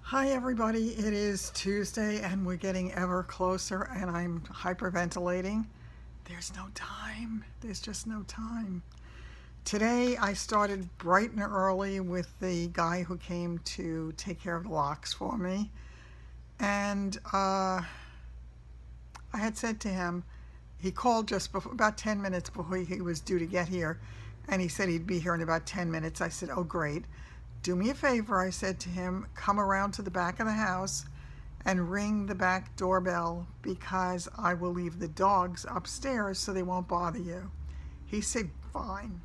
Hi everybody, it is Tuesday and we're getting ever closer and I'm hyperventilating. There's no time. There's just no time. Today I started bright and early with the guy who came to take care of the locks for me. And I had said to him, he called just before, about 10 minutes before he was due to get here, and he said he'd be here in about 10 minutes. I said, oh great. Do me a favor, I said to him, come around to the back of the house and ring the back doorbell because I will leave the dogs upstairs so they won't bother you. He said, fine.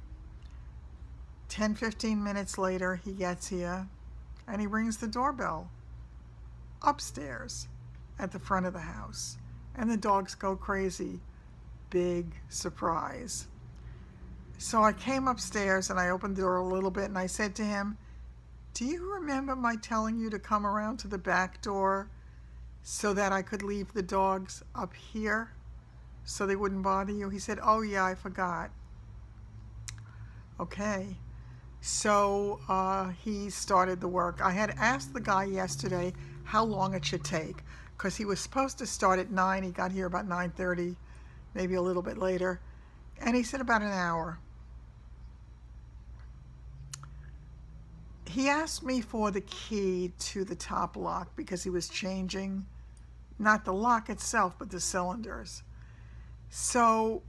10-15 minutes later, he gets here and he rings the doorbell upstairs at the front of the house. And the dogs go crazy. Big surprise. So I came upstairs and I opened the door a little bit and I said to him, do you remember my telling you to come around to the back door so that I could leave the dogs up here so they wouldn't bother you? He said, oh yeah, I forgot. Okay, so he started the work. I had asked the guy yesterday how long it should take because he was supposed to start at 9. He got here about 9:30, maybe a little bit later, and he said about an hour. He asked me for the key to the top lock because he was changing, not the lock itself, but the cylinders. So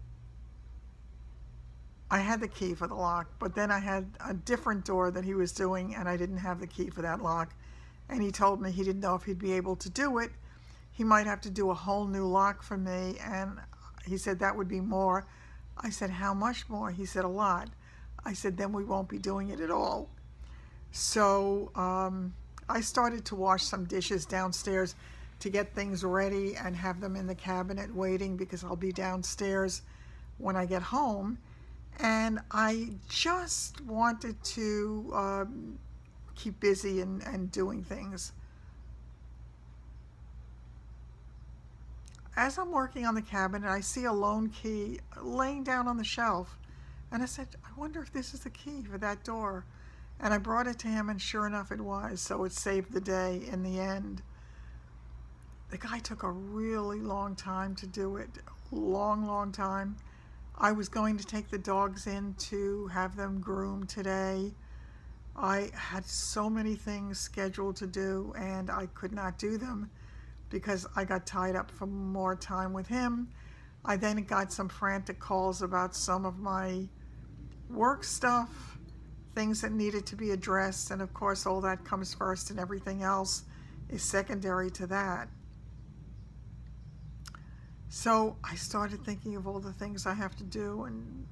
I had the key for the lock, but then I had a different door that he was doing and I didn't have the key for that lock. And he told me he didn't know if he'd be able to do it. He might have to do a whole new lock for me, and he said that would be more. I said, how much more? He said, a lot. I said, then we won't be doing it at all. So I started to wash some dishes downstairs to get things ready and have them in the cabinet waiting because I'll be downstairs when I get home. And I just wanted to keep busy and doing things. As I'm working on the cabinet, I see a loan key laying down on the shelf. And I said, I wonder if this is the key for that door. And I brought it to him, and sure enough it was, so it saved the day in the end. The guy took a really long time to do it, long time. I was going to take the dogs in to have them groomed today. I had so many things scheduled to do, and I could not do them because I got tied up for more time with him. I then got some frantic calls about some of my work stuff, things that needed to be addressed, and of course all that comes first and everything else is secondary to that. So I started thinking of all the things I have to do and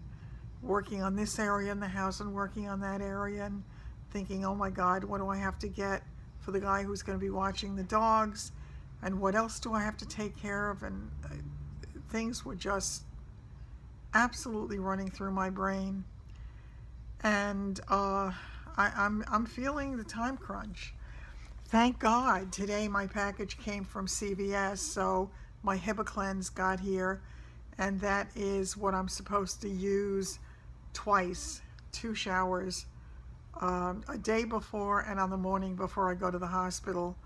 working on this area in the house and working on that area and thinking, oh my God, what do I have to get for the guy who's going to be watching the dogs, and what else do I have to take care of? And things were just absolutely running through my brain. And I'm feeling the time crunch. Thank God today my package came from CVS, so my HibaCleanse got here, and that is what I'm supposed to use twice, 2 showers, a day before and on the morning before I go to the hospital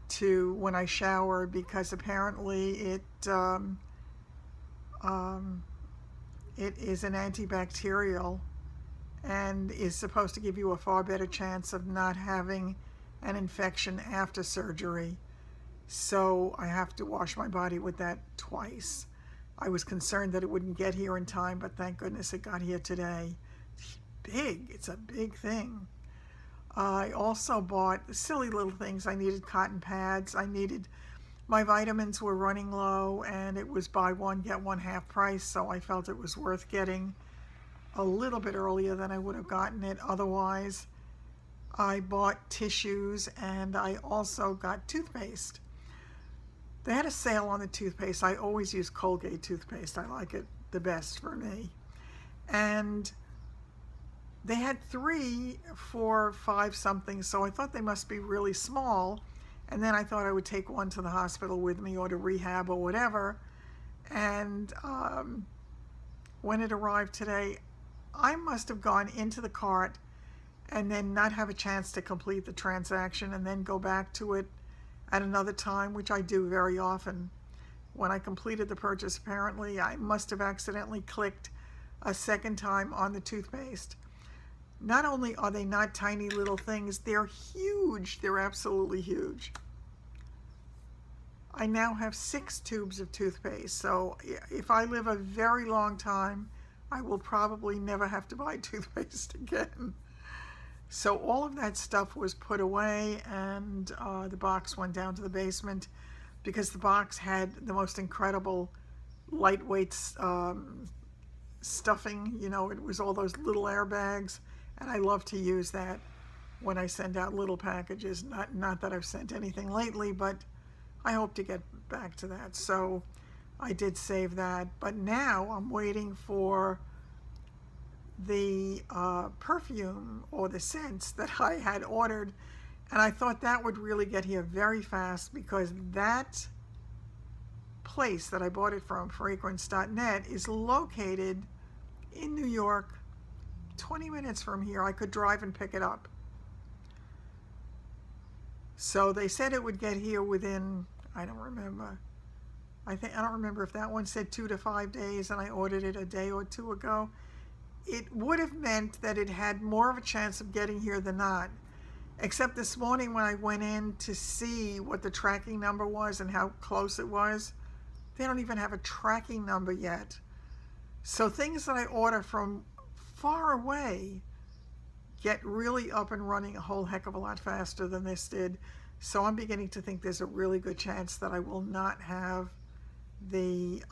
to when I shower, because apparently it is an antibacterial and is supposed to give you a far better chance of not having an infection after surgery. So I have to wash my body with that twice. I was concerned that it wouldn't get here in time, but thank goodness it got here today. It's big, it's a big thing. I also bought silly little things. I needed cotton pads. My vitamins were running low, and it was buy one, get one half price, so I felt it was worth getting a little bit earlier than I would have gotten it otherwise. I bought tissues, and I also got toothpaste. They had a sale on the toothpaste. I always use Colgate toothpaste. I like it the best for me. And they had 3 for $5 something, so I thought they must be really small. And then I thought I would take one to the hospital with me or to rehab or whatever. And when it arrived today, I must have gone into the cart and then not have a chance to complete the transaction and then go back to it at another time, which I do very often. When I completed the purchase, apparently I must have accidentally clicked a second time on the toothpaste. Not only are they not tiny little things, they're huge. They're absolutely huge. I now have 6 tubes of toothpaste, so if I live a very long time, I will probably never have to buy toothpaste again. So all of that stuff was put away, and the box went down to the basement because the box had the most incredible lightweight stuffing. You know, it was all those little airbags, and I love to use that when I send out little packages. Not that I've sent anything lately, but I hope to get back to that. So I did save that, but now I'm waiting for the perfume or the scents that I had ordered, and I thought that would really get here very fast because that place that I bought it from, fragrance.net, is located in New York, 20 minutes from here. I could drive and pick it up. So they said it would get here within, I don't remember. I don't remember if that one said 2 to 5 days and I ordered it a day or two ago. It would have meant that it had more of a chance of getting here than not. Except this morning when I went in to see what the tracking number was and how close it was, they don't even have a tracking number yet. So things that I order from far away get really up and running a whole heck of a lot faster than this did. So I'm beginning to think there's a really good chance that I will not have the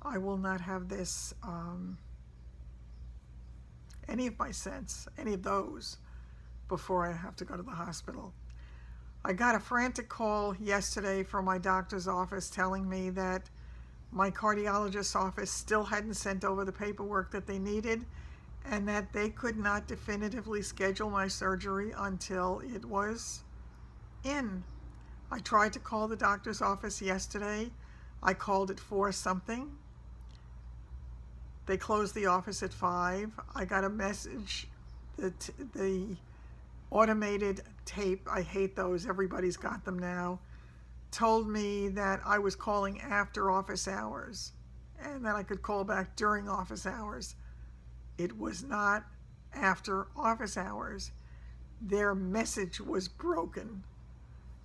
I will not have this any of my scents, any of those, before I have to go to the hospital. I got a frantic call yesterday from my doctor's office telling me that my cardiologist's office still hadn't sent over the paperwork that they needed and that they could not definitively schedule my surgery until it was in. I tried to call the doctor's office yesterday. I called at 4 something. They closed the office at 5. I got a message that the automated tape, I hate those, everybody's got them now, told me that I was calling after office hours and that I could call back during office hours. It was not after office hours. Their message was broken.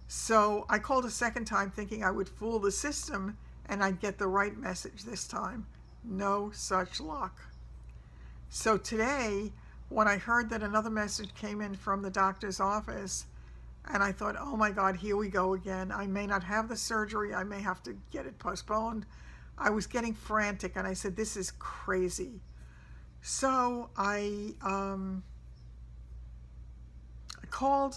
So I called a second time thinking I would fool the system and I'd get the right message this time. No such luck. So today, when I heard that another message came in from the doctor's office, and I thought, oh my God, here we go again. I may not have the surgery. I may have to get it postponed. I was getting frantic, and I said, this is crazy. So I called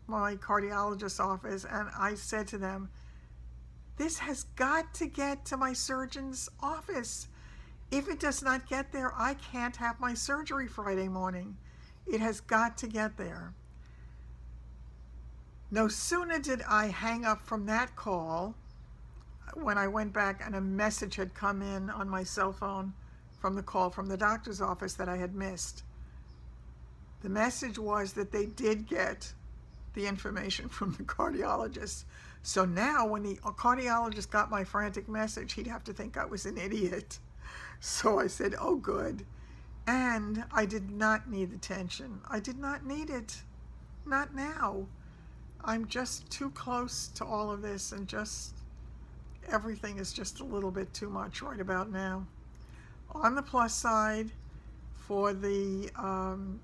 my cardiologist's office, and I said to them, this has got to get to my surgeon's office. If it does not get there, I can't have my surgery Friday morning. It has got to get there. No sooner did I hang up from that call, when I went back and a message had come in on my cell phone from the call from the doctor's office that I had missed. The message was that they did get the information from the cardiologist. So now when the cardiologist got my frantic message, he'd have to think I was an idiot. So I said, oh good. And I did not need the tension. I did not need it. Not now. I'm just too close to all of this, and just everything is just a little bit too much right about now. On the plus side, for the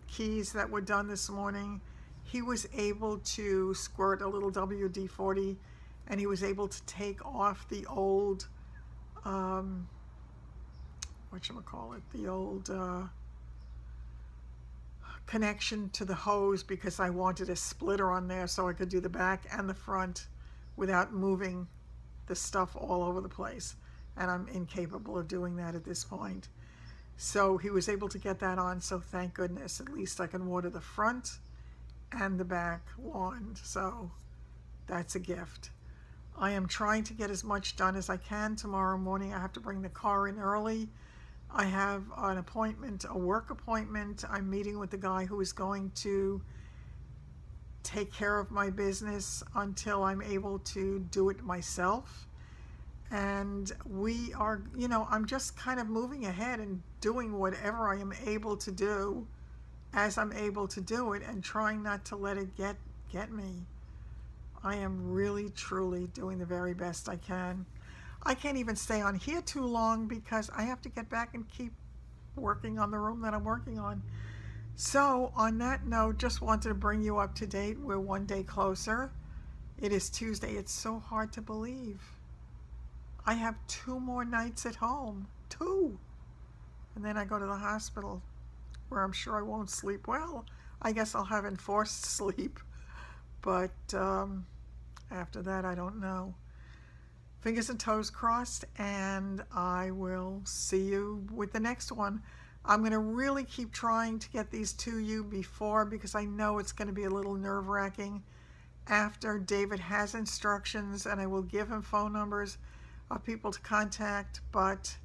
keys that were done this morning, he was able to squirt a little WD-40, and he was able to take off the old whatchamacallit, the old connection to the hose, because I wanted a splitter on there so I could do the back and the front without moving the stuff all over the place, and I'm incapable of doing that at this point. So he was able to get that on, so thank goodness. At least I can water the front and the back lawn, so that's a gift. I am trying to get as much done as I can tomorrow morning. I have to bring the car in early I have an appointment, a work appointment. I'm meeting with the guy who is going to take care of my business until I'm able to do it myself. And we are, I'm just kind of moving ahead and doing whatever I am able to do as I'm able to do it, and trying not to let it get me. I am really, truly doing the very best I can. I can't even stay on here too long because I have to get back and keep working on the room that I'm working on. So on that note, just wanted to bring you up to date. We're one day closer. It is Tuesday. It's so hard to believe. I have 2 more nights at home. 2. And then I go to the hospital where I'm sure I won't sleep well. I guess I'll have enforced sleep. But after that, I don't know. Fingers and toes crossed, and I will see you with the next one. I'm going to really keep trying to get these to you before, because I know it's going to be a little nerve-wracking after David has instructions, and I will give him phone numbers of people to contact, but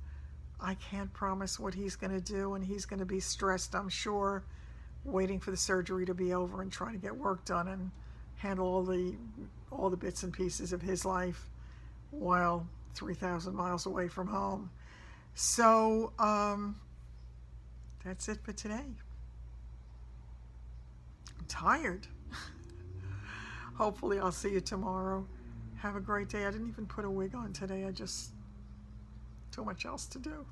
I can't promise what he's going to do, and he's going to be stressed, I'm sure, waiting for the surgery to be over and trying to get work done and handle all the bits and pieces of his life while 3,000 miles away from home. So that's it for today. I'm tired. Hopefully I'll see you tomorrow. Have a great day. I didn't even put a wig on today. Too much else to do.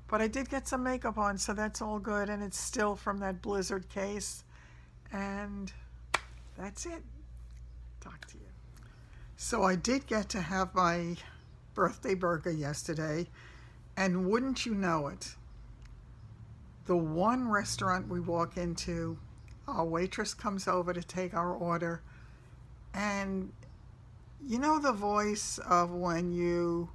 But I did get some makeup on, so that's all good, and it's still from that Blizzard case. And that's it. Talk to you. So I did get to have my birthday burger yesterday, and wouldn't you know it, the one restaurant we walk into, our waitress comes over to take our order, and you know the voice of when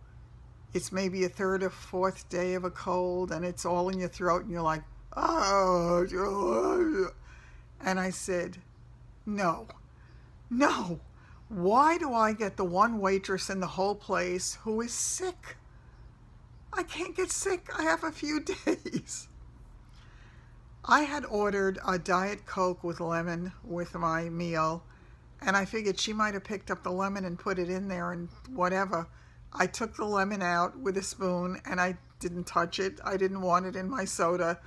it's maybe a 3rd or 4th day of a cold and it's all in your throat and you're like, oh, and I said, no, why do I get the one waitress in the whole place who is sick? I can't get sick. I have a few days. I had ordered a Diet Coke with lemon with my meal, and I figured she might have picked up the lemon and put it in there and whatever. I took the lemon out with a spoon and I didn't touch it. I didn't want it in my soda.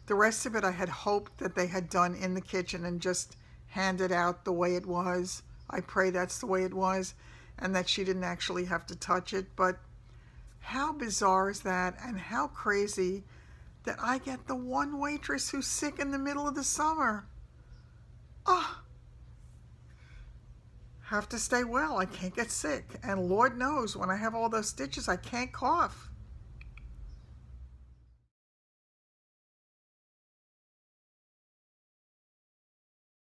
The rest of it I had hoped that they had done in the kitchen and just handed out the way it was. I pray that's the way it was and that she didn't actually have to touch it. But how bizarre is that, and how crazy that I get the one waitress who's sick in the middle of the summer. Have to stay well. I can't get sick. And Lord knows when I have all those stitches, I can't cough.